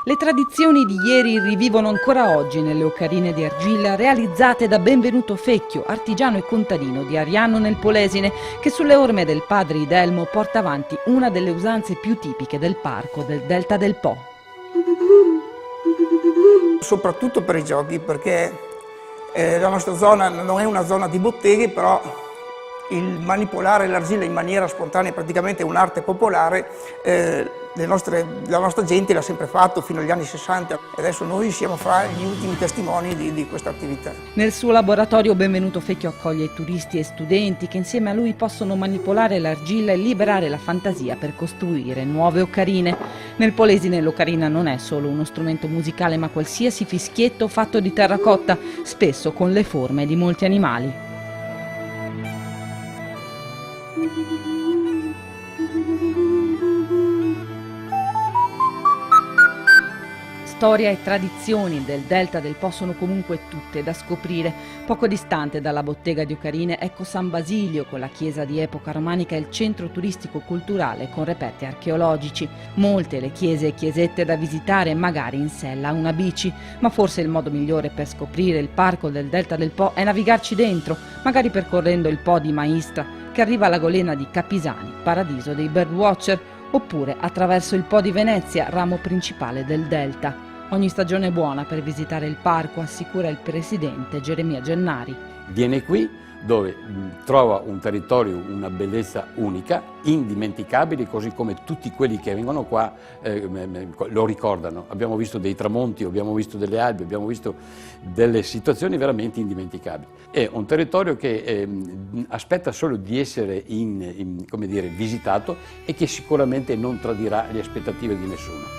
Le tradizioni di ieri rivivono ancora oggi nelle ocarine di argilla realizzate da Benvenuto Fecchio, artigiano e contadino di Ariano nel Polesine, che sulle orme del padre Idelmo porta avanti una delle usanze più tipiche del parco del Delta del Po. Soprattutto per i giochi, perché la nostra zona non è una zona di botteghe, però il manipolare l'argilla in maniera spontanea è praticamente un'arte popolare. La nostra gente l'ha sempre fatto fino agli anni 60 e adesso noi siamo fra gli ultimi testimoni di questa attività. Nel suo laboratorio Benvenuto Fecchio accoglie turisti e studenti che insieme a lui possono manipolare l'argilla e liberare la fantasia per costruire nuove ocarine. Nel Polesine l'ocarina non è solo uno strumento musicale, ma qualsiasi fischietto fatto di terracotta, spesso con le forme di molti animali. Storia e tradizioni del Delta del Po sono comunque tutte da scoprire. Poco distante dalla bottega di Ocarine ecco San Basilio, con la chiesa di epoca romanica e il centro turistico-culturale con reperti archeologici. Molte le chiese e chiesette da visitare, magari in sella a una bici, ma forse il modo migliore per scoprire il parco del Delta del Po è navigarci dentro, magari percorrendo il Po di Maistra, che arriva alla golena di Capisani, paradiso dei birdwatcher, oppure attraverso il Po di Venezia, ramo principale del Delta. Ogni stagione è buona per visitare il parco, assicura il presidente Geremia Gennari. Viene qui dove trova un territorio, una bellezza unica, indimenticabile, così come tutti quelli che vengono qua lo ricordano. Abbiamo visto dei tramonti, abbiamo visto delle Alpi, abbiamo visto delle situazioni veramente indimenticabili. È un territorio che aspetta solo di essere come dire, visitato e che sicuramente non tradirà le aspettative di nessuno.